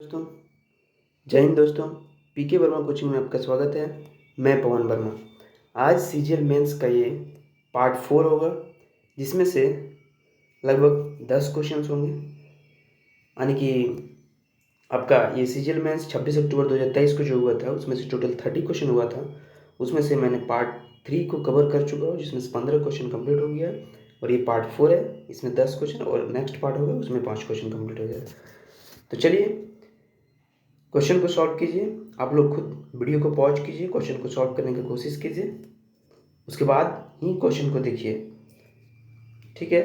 दोस्तों, जय हिंद दोस्तों। पीके वर्मा कोचिंग में आपका स्वागत है। मैं पवन वर्मा। आज सीजीएल मेंस का ये पार्ट 4 होगा, जिसमें से लगभग 10 क्वेश्चंस होंगे। यानी कि आपका ये सीजीएल मेंस 26 अक्टूबर 2023 को जो हुआ था, उसमें से टोटल 30 क्वेश्चन हुआ था। उसमें से मैंने पार्ट 3 को कवर कर चुका हूँ, जिसमें से 15 क्वेश्चन कंप्लीट हो गया। और ये पार्ट 4 है, इसमें 10 क्वेश्चन, और नेक्स्ट पार्ट होगा उसमें 5 क्वेश्चन कंप्लीट हो जाएगा। तो चलिए क्वेश्चन को सॉल्व कीजिए। आप लोग खुद वीडियो को पॉज कीजिए, क्वेश्चन को सॉल्व करने की कोशिश कीजिए, उसके बाद ही क्वेश्चन को देखिए, ठीक है?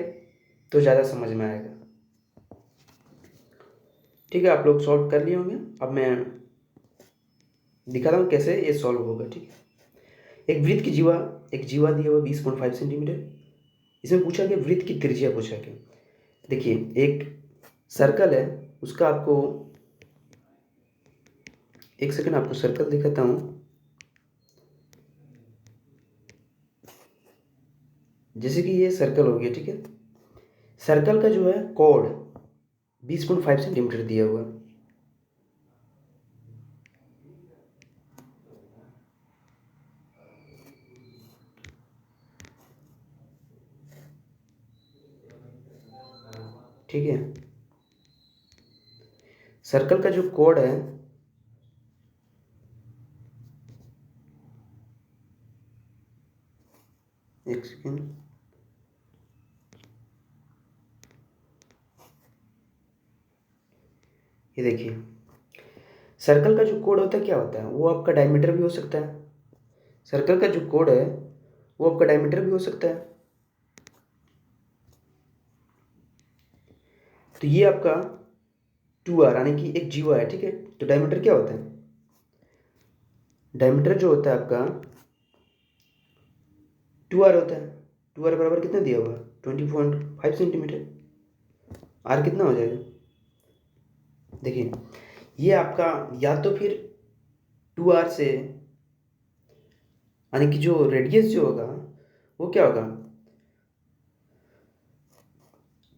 तो ज़्यादा समझ में आएगा। ठीक है, आप लोग सॉल्व कर लिए होंगे। अब मैं दिखाता हूँ कैसे ये सॉल्व होगा। ठीक है, एक जीवा दिया हुआ 20.5 सेंटीमीटर। इसमें पूछा गया वृत्त की त्रिज्या पूछा गया। देखिए, एक सर्कल है, उसका आपको एक सेकंड आपको सर्कल दिखाता हूँ। जैसे कि ये सर्कल हो गया, ठीक है। सर्कल का जो है कोड 20.5 सेंटीमीटर दिया हुआ है। ठीक है, सर्कल का जो कोड है एक सेकेंड, ये देखिए, सर्कल का जो कोड होता है क्या होता है, वो आपका डायमीटर भी हो सकता है। सर्कल का जो कोड है वो आपका डायमीटर भी हो सकता है। तो ये आपका 2r यानी कि एक जीवा है, ठीक है। तो डायमीटर क्या होता है? डायमीटर जो होता है आपका 2r होता है। 2r बराबर कितना दिया हुआ? 20.5 सेंटीमीटर। r कितना हो जाएगा? देखिए, ये आपका या तो फिर 2r से, यानी कि जो रेडियस जो होगा वो क्या होगा,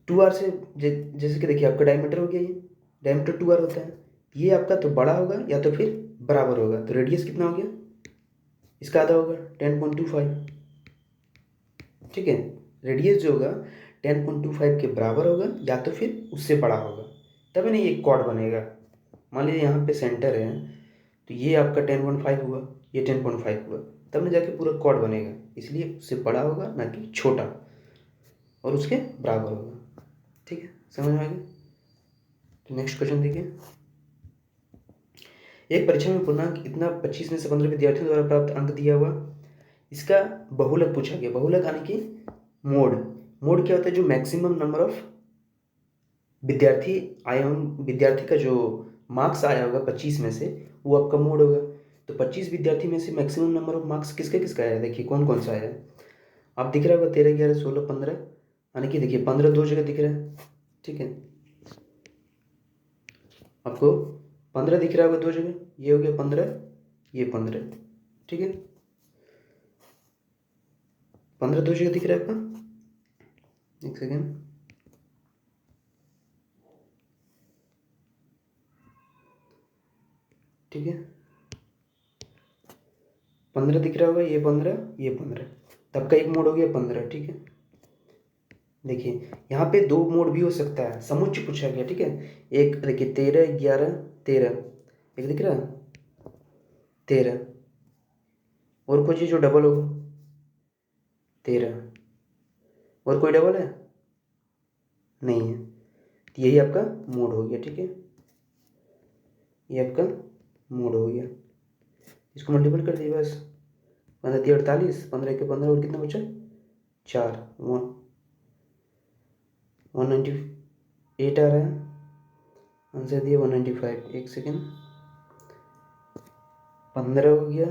2r से, जैसे कि देखिए आपका डायमीटर हो गया, ये डायमीटर 2r होता है। ये आपका तो बड़ा होगा या तो फिर बराबर होगा। तो रेडियस कितना हो गया? इसका आधा होगा 10.25, ठीक है। रेडियस जो होगा 10.25 के बराबर होगा या तो फिर उससे बड़ा होगा, तभी नहीं ये कॉर्ड बनेगा। मान लीजिए यहाँ पे सेंटर है, तो ये आपका 10.5 हुआ, ये 10.5 हुआ, तब ना जाके पूरा कॉर्ड बनेगा। इसलिए उससे बड़ा होगा ना कि छोटा, और उसके बराबर होगा। ठीक है, समझ में आ गया? तो नेक्स्ट क्वेश्चन देखिए। एक परीक्षा में पूर्णांक इतना 25 में से 15 विद्यार्थियों द्वारा प्राप्त अंक दिया हुआ, इसका बहुलक पूछा गया। बहुलक यानी कि मोड। मोड क्या होता है? जो मैक्सिमम नंबर ऑफ विद्यार्थी आए हों, विद्यार्थी का जो मार्क्स आया होगा 25 में से, वो आपका मोड होगा। तो 25 विद्यार्थी में से मैक्सिमम नंबर ऑफ मार्क्स किसका किसका आया है? देखिए कौन कौन सा आया है। आप दिख रहा होगा 13, 11, 16, 15, यानी कि देखिए 15 दो जगह दिख रहा है, ठीक है। आपको 15 दिख रहा होगा दो जगह, ये हो गया 15, ये 15, ठीक है। 15 दो जगह दिख रहा है आपका, एक सेकेंड, ठीक है। 15 दिख रहा होगा, ये 15, ये 15, तब का एक मोड हो गया 15, ठीक है। देखिए यहाँ पे दो मोड भी हो सकता है, समुच्चय पूछा गया, ठीक है। एक देखिए 13, 11, 13, एक दिख रहा है 13, और कोई चीज़ जो डबल होगा 13, और कोई डबल है नहीं है। तो यही आपका मोड हो गया, ठीक है। ये आपका मोड हो गया। इसको मल्टीपल कर दिए बस, 15 दिया 48, 15 के 15, और कितना बचा? 4, 198 आ रहा है। आंसर दिया 195। एक सेकेंड, 15 हो गया,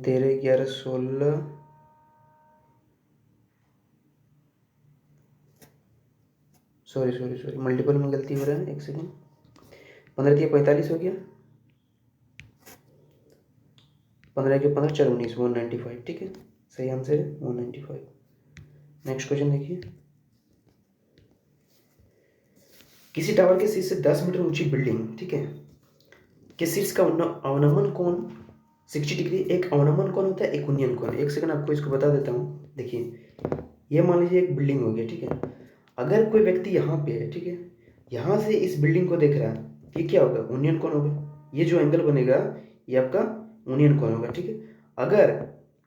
13, 11, 16, सॉरी मल्टीपल में गलती हो रहा है, एक सेकेंड। 15 दिया 45 हो गया, 15 के 15, 4, 19, 195, ठीक है। सही आंसर है 195। नेक्स्ट क्वेश्चन देखिए। किसी टावर के शीर्ष से 10 मीटर ऊंची बिल्डिंग, ठीक है, के शीर्ष का अवनमन कोण 60 डिग्री। एक अवनमन कोण होता है, एक उन्नयन कोण। एक सेकंड आपको इसको बता देता हूँ। देखिए, ये मान लीजिए एक बिल्डिंग हो गया, ठीक है। अगर कोई व्यक्ति यहाँ पे है, ठीक है, यहाँ से इस बिल्डिंग को देख रहा है, ये क्या होगा? उन्नयन कोण होगा। ये जो एंगल बनेगा ये आपका उन्नयन कोण होगा, ठीक है। अगर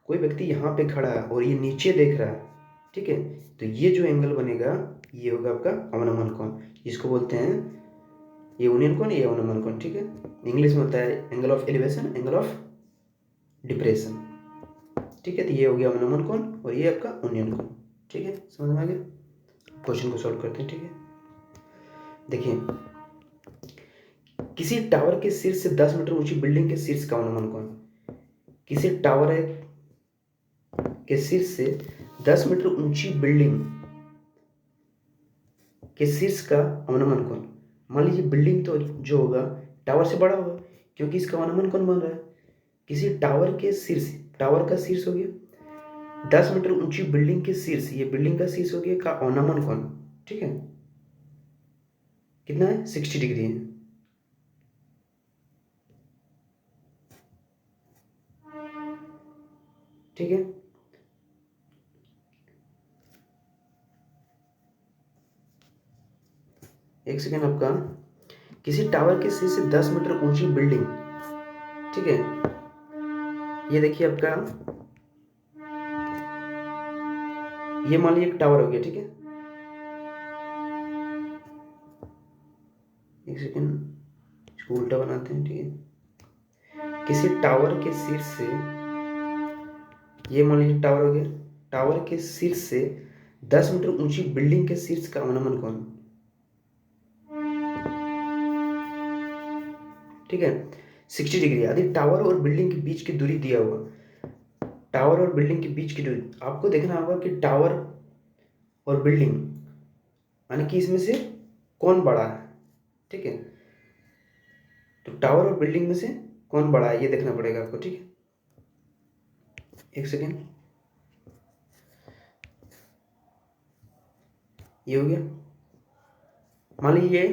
कोई व्यक्ति यहाँ पे खड़ा है और ये नीचे देख रहा है, ठीक है, तो ये जो एंगल बनेगा ये होगा आपका अवनमन कोण। इसको बोलते हैं, ये उन्नयन कोण, ये अवनमन कोण, ठीक है। इंग्लिश में होता है angle of elevation, angle of depression, ठीक है। तो ये हो गया अवनमन कोण और ये आपका उन्नयन कोण, ठीक है। समझ में आ गया? क्वेश्चन को सॉल्व करते हैं, ठीक है। देखिए, किसी टावर के शीर्ष से 10 मीटर ऊंची बिल्डिंग के शीर्ष का अवनमन कोण। किसी टावर के शीर्ष से 10 मीटर ऊंची बिल्डिंग के शीर्ष का अवनमन कोण। मान लीजिए बिल्डिंग तो जो होगा टावर से बड़ा होगा, क्योंकि इसका अवनमन कोण बन रहा है। किसी टावर के शीर्ष, टावर का शीर्ष हो गया 10 मीटर ऊंची बिल्डिंग के शीर्ष, ये बिल्डिंग का शीर्ष हो गया का अवनमन कोण, ठीक है, कितना है? 60 डिग्री है, ठीक है। एक सेकेंड आपका, किसी टावर के शीर्ष से 10 मीटर ऊंची बिल्डिंग, ठीक है, ये देखिए आपका, ये मान लीजिए एक टावर हो गया, ठीक है। एक सेकेंड, इसको उल्टा बनाते हैं, ठीक है। किसी टावर के शीर्ष से, ये मान लीजिए टावर हो गया, टावर के शीर्ष से 10 मीटर ऊंची बिल्डिंग के शीर्ष का अवनमन कोण, ठीक है, 60 डिग्री। यदि टावर और बिल्डिंग के बीच की दूरी दिया हुआ, टावर और बिल्डिंग के बीच की दूरी आपको देखना होगा कि टावर और बिल्डिंग, यानी कि इसमें से कौन बड़ा है, ठीक है। तो टावर और बिल्डिंग में से कौन बड़ा है ये देखना पड़ेगा आपको, ठीक है। एक सेकेंड, ये हो गया। मान लीजिए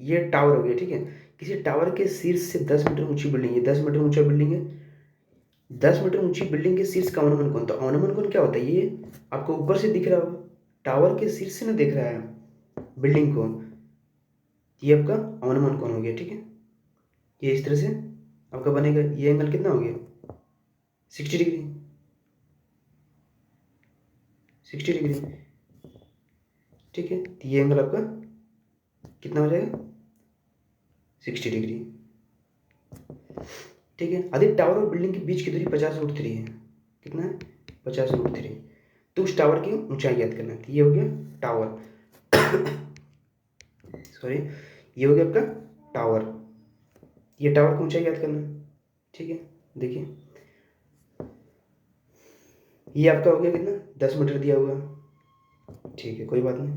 ये टावर हो गया, ठीक है। किसी टावर के शीर्ष से 10 मीटर ऊंची बिल्डिंग, ये 10 मीटर ऊंचा बिल्डिंग है, 10 मीटर ऊंची बिल्डिंग के शीर्ष का अवनमन कोण। तो अवनमन कोण क्या होता है? ये आपको ऊपर से दिख रहा होगा, टावर के शीर्ष से ना दिख रहा है बिल्डिंग को, ये आपका अवनमन कोण हो गया, ठीक है। ये इस तरह से आपका बनेगा। ये एंगल कितना हो गया? 60 डिग्री, 60 डिग्री, ठीक है। तो ये एंगल आपका कितना हो जाएगा? 60 डिग्री, ठीक है। यदि टावर और बिल्डिंग के बीच की दूरी 50√3 है, कितना है? 50√3। तो उस टावर की ऊंचाई याद करना है। ये हो गया टावर सॉरी, ये हो गया आपका टावर। ये टावर की ऊंचाई याद करना है, ठीक है। देखिए, ये आपका हो गया कितना? 10 मीटर दिया हुआ, ठीक है, कोई बात नहीं।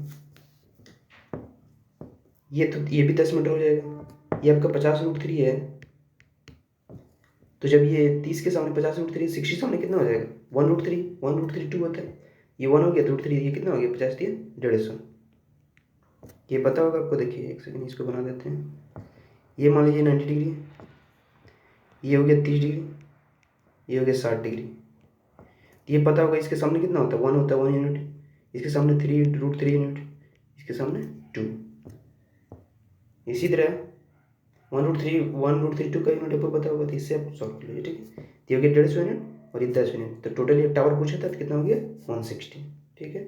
ये भी 10 मीटर हो जाएगा। ये आपका 50√3 है, तो जब ये 30 के सामने 50√3, 60 सामने कितना हो जाएगा? 1√3, 1√3 2 होता है। ये 1 हो गया, तो √3, ये कितना हो गया? 50 दिया 150। ये पता होगा आपको। देखिए, एक सेकंड इसको बना देते हैं। ये मान लीजिए 90 डिग्री, ये हो गया 30 डिग्री, ये हो गया 60 डिग्री। ये पता होगा इसके सामने कितना होता है? 1 होता है, 1 यूनिट। इसके सामने 3√3 यूनिट, इसके सामने 2। इसी तरह 1√3 2 का यूनिट आपको पता होगा, तो इससे आप सॉल्व कर लीजिए, ठीक है। ये हो गया 150 यूनिट और ये 10 यूनिट। तो टोटल ये टावर पूछा था तो कितना हो गया? 160, ठीक है।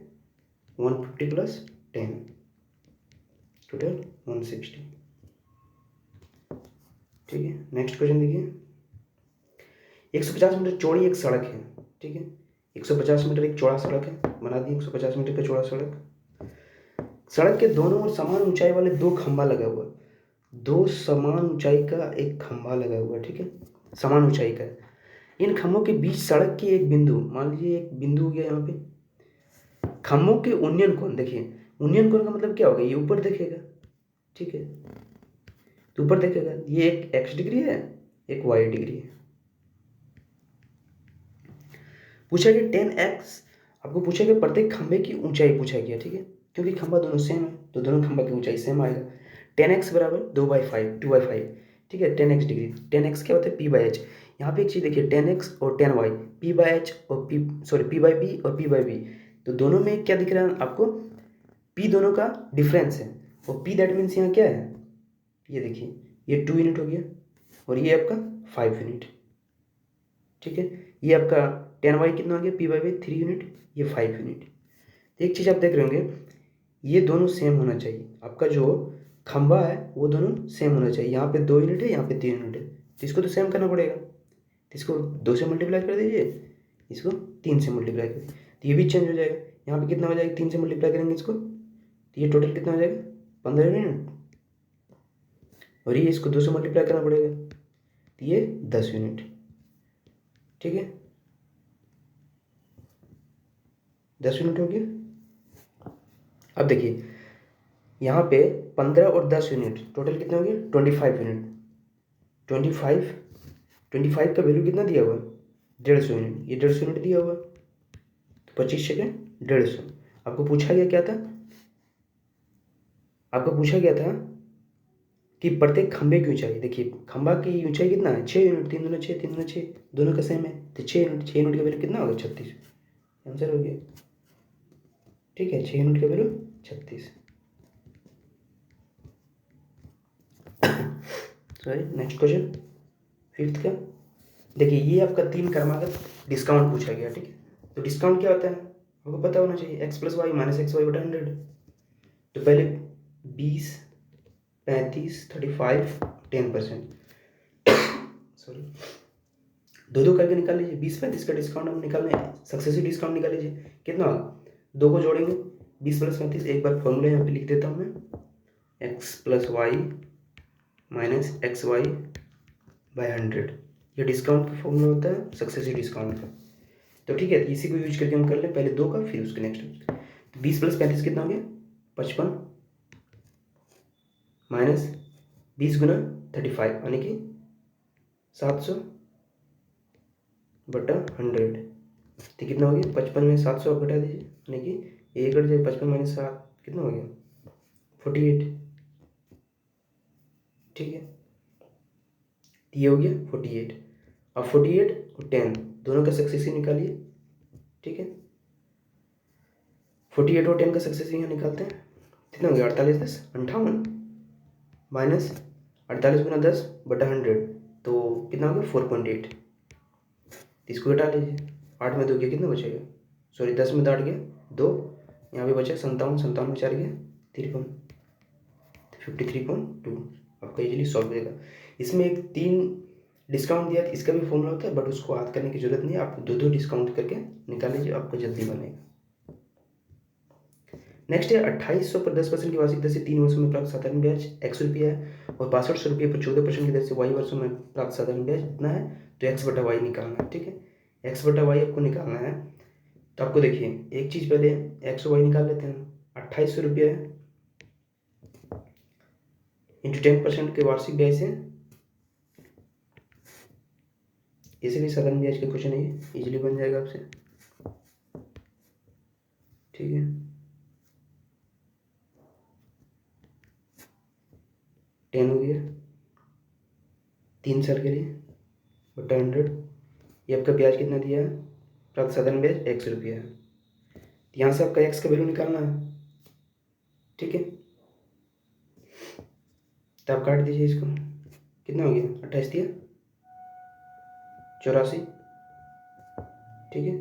150 + 10, टोटल 160, ठीक है। नेक्स्ट क्वेश्चन देखिए। 150 मीटर चौड़ी एक सड़क है, ठीक है। 150 मीटर एक चौड़ा सड़क है, बना दी 150 मीटर का चौड़ा सड़क। सड़क के दोनों ओर समान ऊंचाई वाले 2 खंभा लगा हुआ, 2 समान ऊंचाई का एक खंभा लगा हुआ, ठीक है, समान ऊंचाई का। इन खंभों के बीच सड़क के एक बिंदु, मान लीजिए एक बिंदु हो गया यहाँ पे। खंभों के उन्नयन कोण, देखिए उन्नयन कोण का मतलब क्या होगा? ये ऊपर देखेगा, ठीक है, तो ऊपर देखेगा। ये एक x डिग्री है, एक y डिग्री है। पूछा गया 10x, आपको पूछा गया प्रत्येक खंभे की ऊंचाई पूछा गया, ठीक है, क्योंकि खंभा दोनों सेम है तो दोनों खंभा की ऊंचाई सेम आएगा। 10x बराबर 2/5, 2/5, ठीक है। 10x डिग्री, 10x क्या होता है p/h। यहाँ पे एक चीज़ देखिए 10x और 10y, p/h और p/b और p/b, तो दोनों में क्या दिख रहा है आपको, p दोनों का डिफरेंस है, और p दैट मीन्स यहाँ क्या है, ये देखिए ये 2 यूनिट हो गया और ये आपका 5 यूनिट, ठीक है। ये आपका 10y कितना हो गया, p/b 3 यूनिट, ये 5 यूनिट। एक चीज़ आप देख रहे होंगे, ये दोनों सेम होना चाहिए, आपका जो खंबा है वो दोनों सेम होना चाहिए। यहाँ पे 2 यूनिट है, यहाँ पे 3 यूनिट है, तो इसको तो सेम करना पड़ेगा। तो इसको 2 से मल्टीप्लाई कर दीजिए, इसको 3 से मल्टीप्लाई कर दीजिए, तो ये भी चेंज हो जाएगा। यहाँ पे कितना हो जाएगा, 3 से मल्टीप्लाई करेंगे इसको, तो ये टोटल कितना हो जाएगा 15 यूनिट, और ये इसको 2 से मल्टीप्लाई करना पड़ेगा, तो ये 10 यूनिट, ठीक है। 10 यूनिट हो गया। अब देखिए यहाँ पे 15 और 10 यूनिट टोटल कितने हो गए, 25 यूनिट। 25 का वैल्यू कितना दिया हुआ है, 150 यूनिट, ये 150 यूनिट दिया हुआ है, तो 25 सेकेंड 150। आपको पूछा गया क्या था, आपको पूछा गया था कि प्रत्येक खंबे की ऊंचाई, देखिए खंबा की ऊंचाई कितना है, 6 यूनिट, 3 दूना 6, 3 दूना 6, दोनों का सेम है, तो 6 यूनिट, 6 यूनिट का वैल्यू कितना होगा 36, आंसर हो गया, ठीक है। 6 यूनिट का value 36। Sorry, next question 5th का देखिए, ये आपका 3 क्रमागत डिस्काउंट पूछा गया, ठीक है। तो डिस्काउंट क्या होता है आपको पता होना चाहिए, x + y - xy / 100। तो पहले 20, 35, 35, 10%, सॉरी, दो करके निकाल लीजिए। 20, 35 का डिस्काउंट हम निकाल लें, सक्सेसिव डिस्काउंट निकाल लीजिए, कितना होगा, 2 को जोड़ेंगे, 20 + 35, एक बार फॉर्मूला यहाँ पे लिख देता हूँ मैं, x + y - xy / 100, ये डिस्काउंट का फॉर्मूला होता है, सक्सेसिव डिस्काउंट का। तो ठीक है, इसी को यूज करके हम कर लें, पहले 2 का फिर उसके नेक्स्ट। तो 20 + 35 कितना हो गया, 55, माइनस 20 × 35 यानी कि 700 बटा 100, तो कितना हो गया, 55 में 700 आप घटा दीजिए, यानी कि ये कट जाए, 55 - 7 कितना हो गया, 48, ठीक है। ये हो गया 48। अब 48 और 10 दोनों का सक्सेसिव निकालिए, ठीक है। 48 और 10 का सक्सेसिव यहाँ निकालते हैं, कितना हो गया, 48 × 10 = 58, माइनस 48 × 10 बटा 100, तो कितना हो गया 4.8, इसको घटा लीजिए, 8 में 2 गया, कितना बचेगा, सॉरी 10 में 8 गया 2, यहाँ पे बचा 57, 57 में 4 गया 53, 53.2 आपका इजीली सॉल्व हो जाएगा। इसमें एक 3 डिस्काउंट दिया, इसका भी फॉर्मूला होता है, बट उसको याद करने की जरूरत नहीं है, आप 2 डिस्काउंट करके निकाल लीजिए, आपको जल्दी बनेगा। नेक्स्ट है 2800 पर 10% की वार्षिक दर से 3 वर्षों में प्राप्त साधारण ब्याज x रुपया है, और 6200 रुपये पर 14% की दर से y वर्षों में प्राप्त साधारण ब्याज इतना है, तो x बटा y निकालना है, ठीक है। x बटा y आपको निकालना है, तो आपको देखिए एक चीज़ पहले x और y निकाल लेते हैं। 2800 रुपये है इंटू 10% के वार्षिक ब्याज से, इसे भी साधारण ब्याज का क्वेश्चन है, इजीली बन जाएगा आपसे, ठीक है। 10 हो गया 3 साल के लिए बटा 100, ये आपका ब्याज कितना दिया है, प्राप्त साधारण ब्याज x रुपया है, यहाँ से आपका x का वैल्यू निकालना है, ठीक है। तो आप काट दीजिए इसको, कितना हो गया, 28 दिया 84, ठीक है,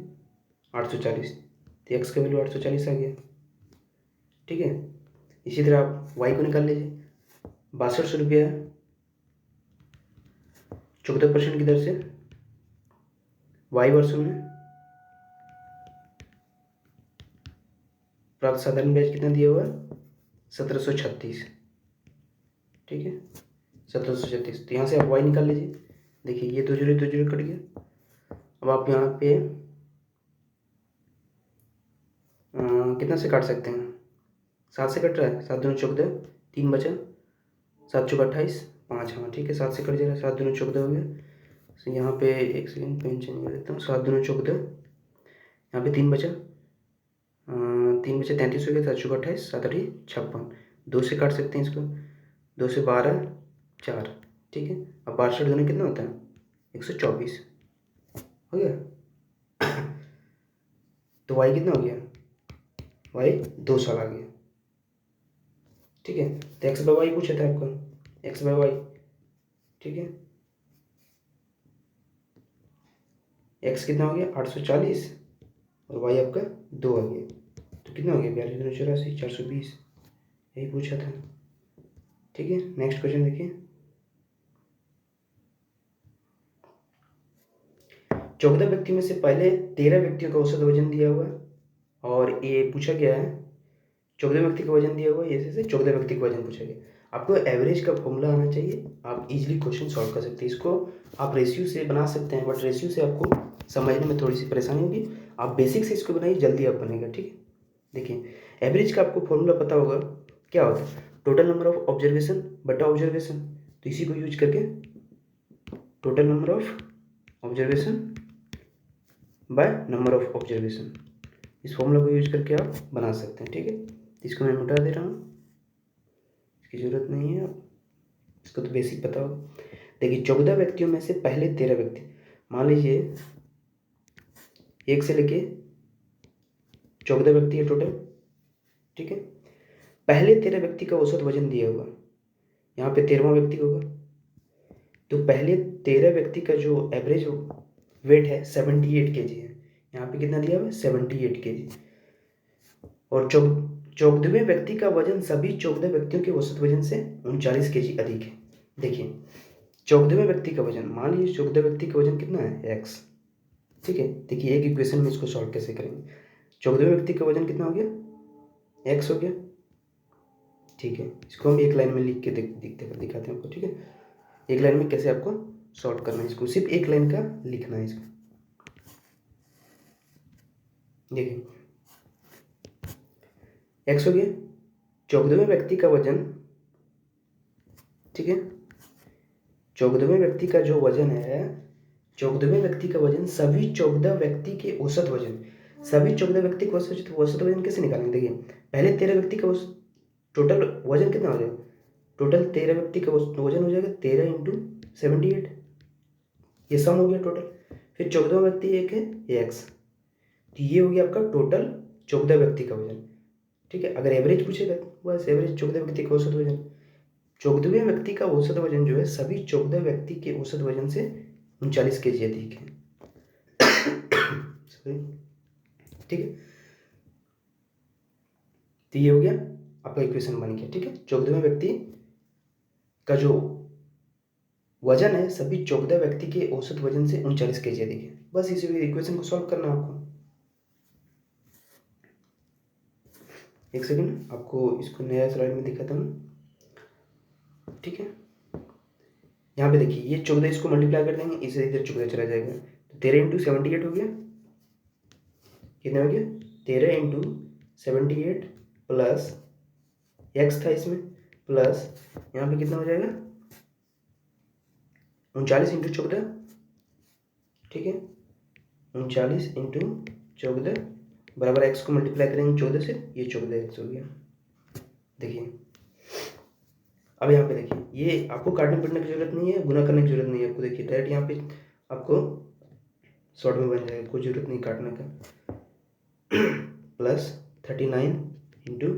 840, तो x का वैल्यू 840 आ गया, ठीक है। इसी तरह आप y को निकाल लीजिए, 6200 रुपया है, 14% की दर से y वर्षों में प्राप्त साधारण ब्याज कितना दिया हुआ है, 1736, ठीक है, 1736। तो यहाँ से आप y निकाल लीजिए, देखिए ये 2 0 कट गया। अब आप यहाँ पे कितना से काट सकते हैं, 7 से कट रहा है, 7 दूनी 14, 3 बचा, 7 चौका 28, 5, हाँ ठीक है, 7 से कट जाएगा, 7 दूनी 14 हो गया। तो यहाँ पे एक सेकेंड पेन चेंज कर देता हूँ, 7 दूनी 14, यहाँ पे 3 बचा, 3 बचा 33 हो गया, 7 चौका 28, 7 8 56, 2 से काट सकते हैं इसको, 2 से 12 4, ठीक है। अब 62 दूनी कितना होता है? 124, हो गया। तो वाई कितना हो गया? वाई 2 साल आ गया, ठीक है। तो एक्स बाई वाई पूछा था आपको, एक्स बाई वाई, ठीक है। एक्स कितना हो गया? 840, और वाई आपका 2 आ गया, तो कितना हो गया? 42 420, यही पूछा था, ठीक है। नेक्स्ट क्वेश्चन देखिए। 14 व्यक्तियों में से पहले 13 व्यक्तियों का औसत वजन दिया हुआ है, और ये पूछा गया है 14 व्यक्ति का वजन दिया हुआ है, ऐसे 14 व्यक्ति का वजन पूछा गया। आपको एवरेज का फॉर्मूला आना चाहिए, आप इजीली क्वेश्चन सॉल्व कर सकते हैं। इसको आप रेशियो से बना सकते हैं, बट रेशियो से आपको समझने में थोड़ी सी परेशानी होगी। आप बेसिक से इसको बनाइए, जल्दी आप बनेगा, ठीक है। देखिए, एवरेज का आपको फॉर्मूला पता होगा, क्या होता है? टोटल नंबर ऑफ ऑब्जर्वेशन बटा ऑब्जर्वेशन। तो इसी को यूज करके total number of observation by number of observation, इस फॉर्मूला को यूज करके आप बना सकते हैं, ठीक है। इसको मैं मिटा दे रहा हूँ, इसकी ज़रूरत नहीं है, आप इसको तो बेसिक पता होगा। देखिए, 14 व्यक्तियों में से पहले 13 व्यक्ति, मान लीजिए 1 से लेके 14 व्यक्ति है टोटल, ठीक है। पहले 13 व्यक्ति का औसत वजन दिया हुआ, यहाँ पे 13वां व्यक्ति होगा, तो पहले 13 व्यक्ति का जो एवरेज वेट है 78 kg है। यहाँ पे कितना दिया हुआ है? 78 kg। और 14वें व्यक्ति का वजन सभी 14 व्यक्तियों के औसत वजन से 39 kg अधिक है। देखिए, 14वें व्यक्ति का वजन, मान लीजिए 14 व्यक्ति का वजन कितना है? x, ठीक है। देखिए, एक इक्वेशन में इसको सॉल्व कैसे करेंगे। 14वें व्यक्ति का वजन कितना हो गया? x हो गया, ठीक है। इसको हम एक लाइन में लिख के दिखाते हैं आपको, ठीक है। एक लाइन में कैसे आपको सॉल्व करना है, इसको सिर्फ एक लाइन का लिखना है इसको। देखिए, x हो गया 14वें व्यक्ति का वजन, ठीक है। 14वें व्यक्ति का जो वजन है, 14वें व्यक्ति का वजन सभी 14 व्यक्ति के औसत वजन, सभी 14 व्यक्ति के औसत वजन कैसे निकालेंगे? देखिए, पहले 13 व्यक्ति का टोटल वजन कितना हो जाएगा? टोटल 13 व्यक्ति का वजन हो जाएगा 13 इंटू 78, ये सम हो गया टोटल। फिर 14वां व्यक्ति एक है एक्स, तो ये हो गया आपका टोटल 14 व्यक्ति का वजन, ठीक है। अगर एवरेज पूछेगा बस एवरेज 14 व्यक्ति का औसत वजन, 14वें व्यक्ति का औसत वजन जो है सभी 14 व्यक्ति के औसत वजन से 39 kg अधिक है, ठीक है। तो ये हो गया आपका इक्वेशन बन गया, ठीक है। 14वें व्यक्ति का जो वजन है सभी 14 व्यक्ति के औसत वजन से 39 kg अधिक है। बस इस इक्वेशन को सॉल्व करना है आपको। एक सेकंड, आपको इसको नया स्लाइड में दिखाता हूँ, ठीक है। यहाँ पे देखिए, ये 14 इसको मल्टीप्लाई कर देंगे, इसे इधर 14 चला जाएगा, तो 13 इंटू 78 हो गया, कितना हो गया? 13 इंटू 78 प्लस एक्स था इसमें, प्लस यहाँ पे कितना हो जाएगा? 39 इंटू 14, ठीक है। 39 इंटू 14 बराबर एक्स को मल्टीप्लाई करेंगे 14 से, ये 14x हो गया। देखिए, अब यहाँ पे देखिए, ये आपको काटने पीटने की जरूरत नहीं है, गुना करने की जरूरत नहीं है आपको। देखिए, डायरेक्ट यहाँ पे आपको शॉर्ट में बन जाएगा, कोई जरूरत नहीं काटने का। प्लस 39 इंटू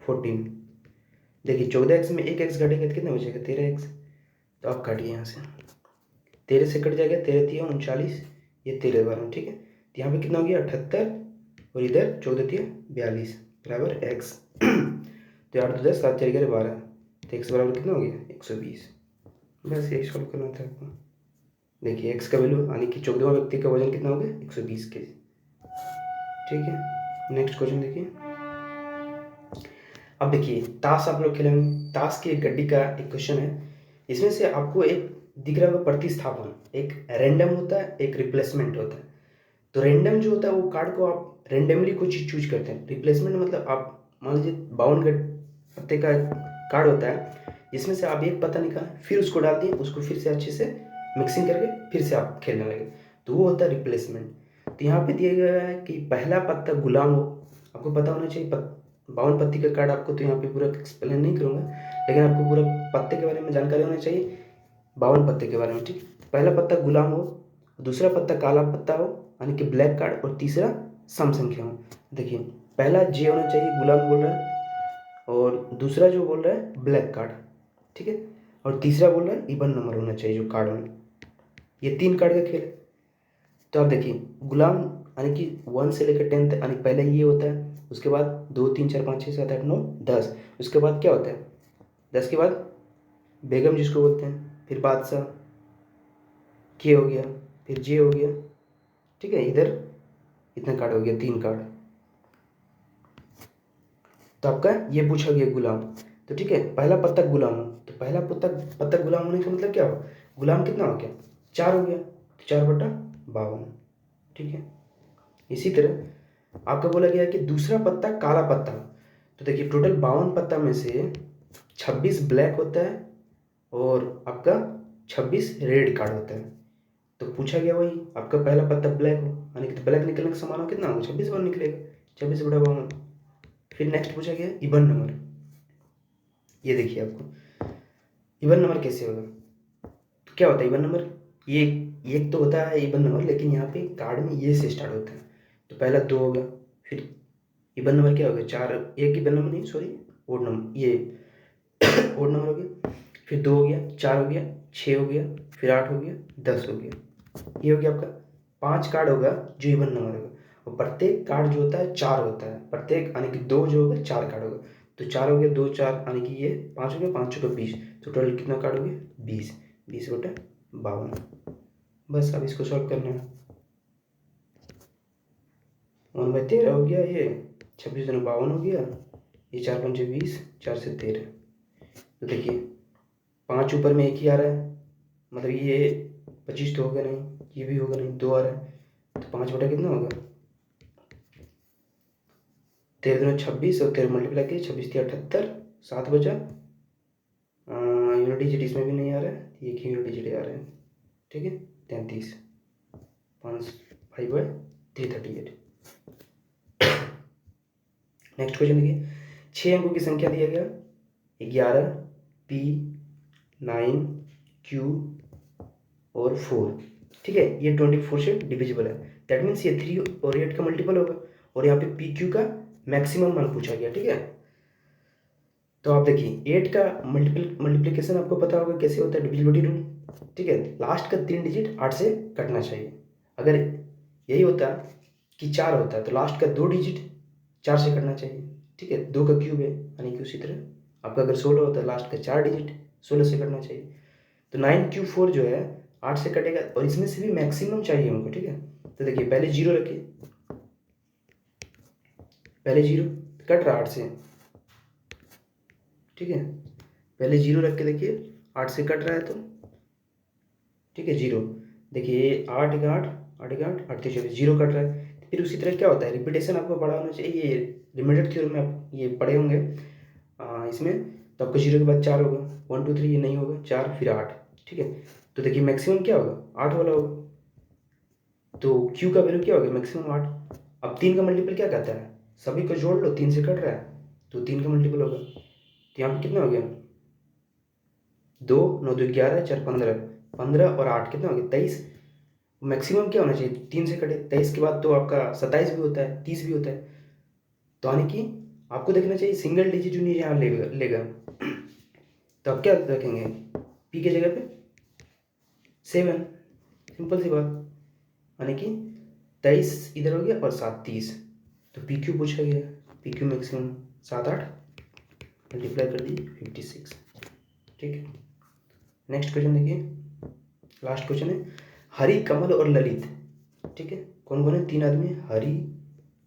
14, देखिए 14x में एक एक्स घटेगा तो कितना हो जाएगा? 13x। तो आप काटिए यहाँ से, 13 से कट जाएगा, 13 तिया 39, ये 13 12, ठीक है। तो यहाँ पे कितना हो गया? 78, और इधर 14 तिया 42 बराबर x। तो 8 2 10 7 4 11 12, तो x बराबर कितना हो गया? 120। बस यही सॉल्व करना था आपको। देखिए, x का वैल्यू यानी कि 14वां व्यक्ति का वजन कितना हो गया? 120 kg, ठीक है। नेक्स्ट क्वेश्चन देखिए। अब देखिए, ताश आप लोग खेलेंगे, ताश की एक गड्डी का एक क्वेश्चन है। इसमें से आपको एक दिख रहा होगा प्रतिस्थापन, एक रैंडम होता है, एक रिप्लेसमेंट होता है। तो रैंडम जो होता है वो कार्ड को आप रैंडमली कोई चीज़ चूज करते हैं। रिप्लेसमेंट मतलब आप मान लीजिए 52 पत्ते का कार्ड होता है, जिसमें से आप एक पत्ता निकालें, फिर उसको डाल दिए, उसको फिर से अच्छे से मिक्सिंग करके फिर से आप खेलने लगे, तो वो होता है रिप्लेसमेंट। तो यहाँ पे दिया गया है कि पहला पत्ता गुलाम हो, आपको पता होना चाहिए 52 पत्ती का कार्ड आपको तो यहाँ पे पूरा एक्सप्लेन नहीं करूँगा, लेकिन आपको पूरा पत्ते के बारे में जानकारी होना चाहिए, 52 पत्ते के बारे में, ठीक। पहला पत्ता गुलाम हो, दूसरा पत्ता काला पत्ता हो यानी कि ब्लैक कार्ड, और तीसरा सम संख्या हो। देखिए पहला जे होना चाहिए, गुलाम बोल रहा है, और दूसरा जो बोल रहा है ब्लैक कार्ड, ठीक है, और तीसरा बोल रहा है इवन नंबर होना चाहिए जो कार्ड में। ये 3 कार्ड का खेल है। तो आप देखिए गुलाम यानी कि 1 से लेकर 10 तक, यानी पहले ये होता है, उसके बाद 2 3 4 5 6 7 8 9 10, उसके बाद क्या होता है 10 के बाद बेगम जिसको बोलते हैं, फिर बादशाह, के हो गया, फिर जे हो गया, ठीक है, इधर इतना कार्ड हो गया, 3 कार्ड। तो आपका ये पूछा गया गुलाम, तो ठीक है पहला पत्ता गुलाम हो, तो पहला पत्ता पत्ता गुलाम होने का मतलब क्या हो, गुलाम कितना हो गया 4 हो गया, तो 4/52, ठीक है। इसी तरह आपका बोला गया कि दूसरा पत्ता काला पत्ता, तो देखिए टोटल 52 पत्ता में से 26 ब्लैक होता है और आपका 26 रेड कार्ड होता है। तो पूछा गया वही, आपका पहला पत्ता ब्लैक हो यानी कि ब्लैक निकलने का समान हो कितना हो 26 बार निकलेगा, 26/52। फिर नेक्स्ट पूछा गया इवन नंबर। ये देखिए आपको इवन नंबर कैसे होगा, तो क्या होता है इवन नंबर, ये एक तो होता है इवन नंबर, लेकिन यहाँ पे कार्ड में ये से स्टार्ट होता है। तो पहला 2 होगा, फिर इवन नंबर क्या होगा 4, एक इवन नंबर नहीं सॉरी ओड नंबर, ये ओड नंबर हो गया, फिर 2 हो गया, 4 हो गया, 6 हो गया, फिर 8 हो गया, 10 हो गया, ये हो गया आपका 5 कार्ड होगा जो इवन नंबर होगा, और प्रत्येक कार्ड जो होता है 4 होता है, प्रत्येक यानी कि 2 जो होगा 4 कार्ड होगा, तो 4 हो गया 2 4 यानी कि ये 5 हो गया, 5 चौका 20, तो टोटल कितना कार्ड हो गया 20, 20/52। बस अब इसको सॉल्व करना है, 1/13 हो गया, ये 26/52 हो गया, ये 4 5 20, 4 से 13। तो देखिए 5 ऊपर में एक ही आ रहा है, मतलब ये 25 तो होगा नहीं, ये भी होगा नहीं, 2 आ रहा है, तो 5 बटा कितना होगा 13 26, और 13 मल्टीप्लाई किया 26 3 78, 7 बचा, यूनिट डिजिट इसमें भी नहीं आ रहा है, एक ही यूनिट डिजिट आ रहा है, ठीक है 33, 5 5/338। नेक्स्ट क्वेश्चन देखिए 6 अंकों की संख्या दिया गया 11 P 9 Q और 4, ठीक है, ये 24 से डिविजिबल है, दैट मीन्स ये 3 और 8 का मल्टीपल होगा, और यहाँ पे PQ का मैक्सिमम मान पूछा गया, ठीक है। तो आप देखिए 8 का मल्टीप्लिकेशन आपको पता होगा कैसे होता है, डिविजिबिलिटी रूल, ठीक है, लास्ट का 3 डिजिट 8 से कटना चाहिए। अगर यही होता कि 4 होता है तो लास्ट का 2 डिजिट 4 से कटना चाहिए, ठीक है, 2 का क्यूब है यानी कि उसी तरह आपका अगर 16 होता है लास्ट का 4 डिजिट 16 से कटना चाहिए। तो 9Q4 जो है 8 से कटेगा, और इसमें से भी मैक्सिमम चाहिए हमको, ठीक है। तो देखिए पहले 0 रखिए, पहले 0 कट रहा 8 से, ठीक है, पहले 0 रख के देखिए 8 से कट रहा है, तो ठीक है 0, देखिए 8 1 8 8 1 8 8 3 24 0 कट रहा है। फिर उसी तरह क्या होता है रिपीटेशन आपको पढ़ा होना चाहिए, ये रिमेंडर थ्योरम में आप ये पढ़े होंगे इसमें, तो आपको 0 के बाद 4 होगा, 1 2 3 ये नहीं होगा, 4 फिर 8, ठीक है। तो देखिए मैक्सिमम क्या होगा 8 वाला होगा, तो Q का वैल्यू क्या होगा मैक्सिमम 8। अब 3 का मल्टीपल क्या कहता है, सभी को जोड़ लो, 3 से कट रहा है तो 3 का मल्टीपल होगा, तो यहाँ पे कितना हो गया 2 9 2 11 4 15, 15 और 8 कितना हो गया 23। मैक्सिमम क्या होना चाहिए 3 से कटे, 23 के बाद तो आपका 27 भी होता है 30 भी होता है, तो यानी कि आपको देखना चाहिए सिंगल डिजिट यूनिट यहाँ लेगा। तो आप क्या रखेंगे P के जगह पे 7, सिंपल सी बात, यानी कि 23 इधर हो गया और 7 30, तो PQ पूछा गया, PQ मैक्सिमम 7 8 मल्टीप्लाई कर दीजिए 56, ठीक है। नेक्स्ट क्वेश्चन देखिए, लास्ट क्वेश्चन है हरि कमल और ललित, ठीक है, कौन कौन है 3 आदमी, हरि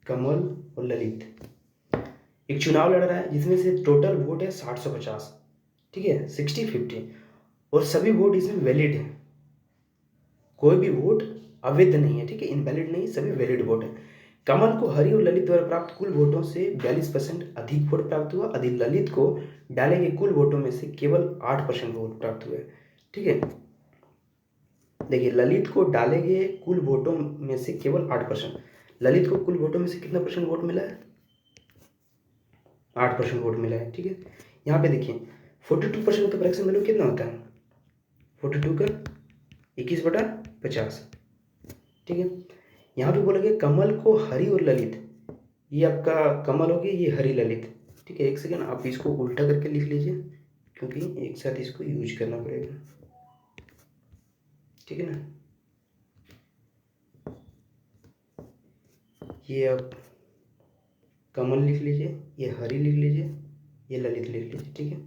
कमल और ललित, एक चुनाव लड़ रहा है जिसमें से टोटल वोट है 60-50, ठीक है 60-50, और सभी वोट इसमें वैलिड है, कोई भी वोट अवैध नहीं है, ठीक है, इनवैलिड नहीं, सभी वैलिड वोट है। कमल को हरि और ललित द्वारा प्राप्त कुल वोटों से 42% अधिक वोट प्राप्त हुआ, अधिक ललित को डाले गए कुल वोटों में से केवल 8% वोट प्राप्त हुए, ठीक है। देखिए ललित को डाले गए कुल वोटों में से केवल 8%, ललित को कुल वोटों में से कितना परसेंट वोट मिला है 8% वोट मिला है। ठीक है, यहाँ पे देखिए 42% का फ्रैक्शन वैल्यू कितना होता है, 42 का 21/50। ठीक है, यहाँ पे बोला गया कमल को हरि और ललित, ये आपका कमल हो गया, ये हरि ललित। ठीक है, एक सेकेंड आप इसको उल्टा करके लिख लीजिए क्योंकि एक साथ इसको यूज करना पड़ेगा। ठीक है ना, ये आप कमल लिख लीजिए, ये हरि लिख लीजिए, ये ललित लिख लीजिए। ठीक है,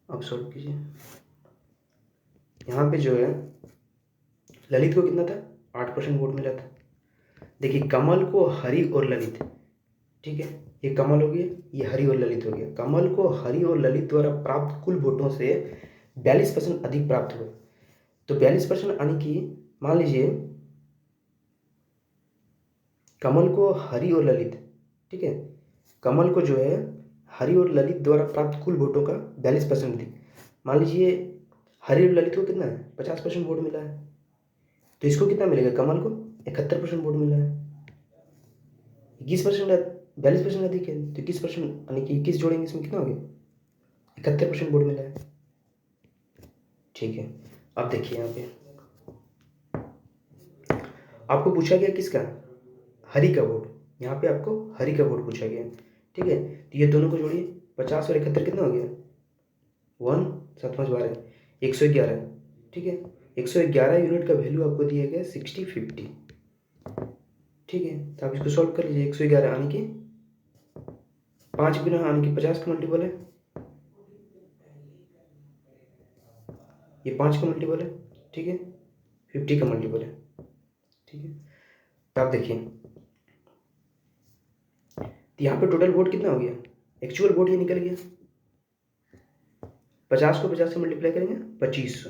अब सॉल्व कीजिए। यहाँ पे जो है ललित को कितना था, 8% वोट मिला था। देखिए कमल को हरि और ललित, ठीक है, ये कमल हो गया, ये हरि और ललित हो गया। कमल को हरि और ललित द्वारा प्राप्त कुल वोटों से 42% अधिक प्राप्त हुए। तो 42% यानी कि मान लीजिए कमल को हरि और ललित, ठीक है, कमल को जो है हरि और ललित द्वारा प्राप्त कुल वोटों का 42% अधिक। मान लीजिए हरि और ललित को कितना है, 50% वोट मिला है, तो इसको कितना मिलेगा, कमल को 71% वोट मिला है। 21% 42% अधिक है, तो 21% यानी कि 21 जोड़ेंगे इसमें कितना हो गया, 71% वोट मिला है। ठीक है, अब देखिए यहाँ पे आपको पूछा गया किसका, हरि का वोट। यहाँ पे आपको हरि का वोट पूछा गया। ठीक है, तो ये दोनों को जोड़िए, 50 और 71 कितना हो गया, 1 7 5 12 111। ठीक है, 111 यूनिट का वैल्यू आपको दिया गया 60/50। ठीक है, तो आप इसको सॉल्व कर लीजिए। 111 यानी कि 5 गुना यानी कि 50 का मल्टीपल है, ये 5 का मल्टीपल है। ठीक है, 50 का मल्टीपल है। ठीक है, तो आप देखिए तो यहाँ पे टोटल वोट कितना हो गया, एक्चुअल वोट ये निकल गया, 50 को 50 से मल्टीप्लाई करेंगे 2500।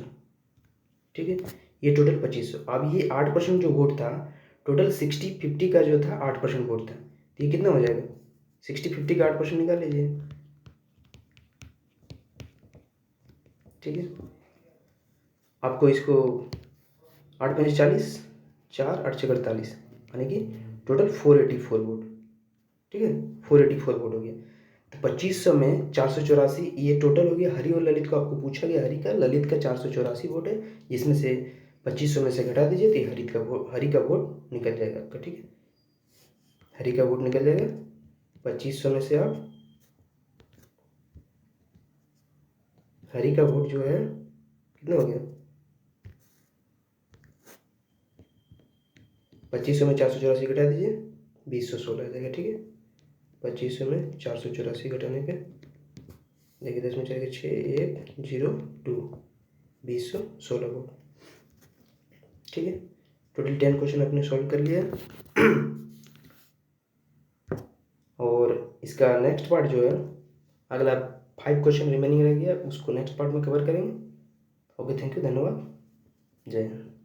ठीक है, ये टोटल 2500। अब ये 8% जो वोट था, टोटल 60/50 का जो था 8% वोट था, तो ये कितना हो जाएगा, 60/50 का 8% निकाल लीजिए। ठीक है, आपको इसको 8 5 40, 4 8 6 48 यानी कि टोटल 484 वोट। ठीक है, 484 वोट हो गया। तो 2500 में 484, ये टोटल हो गया। हरि और ललित को आपको पूछा गया हरि का, ललित का 484 वोट है, जिसमें से 2500 में से घटा दीजिए तो हरि का वोट निकल जाएगा आपका। ठीक है, हरि का वोट निकल जाएगा 2500 में से आप हरि का वोट जो है कितना हो गया, 2500 में 484 घटा दीजिए 2016 आ जाएगा। ठीक है, 2500 में 484 घटाने पे देखिए 10 में चलेगा 6102 2016 वोट। ठीक है, टोटल 10 क्वेश्चन आपने सॉल्व कर लिया और इसका नेक्स्ट पार्ट जो है, अगला 5 क्वेश्चन रिमेनिंग रह गया, उसको नेक्स्ट पार्ट में कवर करेंगे। ओके, थैंक यू, धन्यवाद, जय हिंद।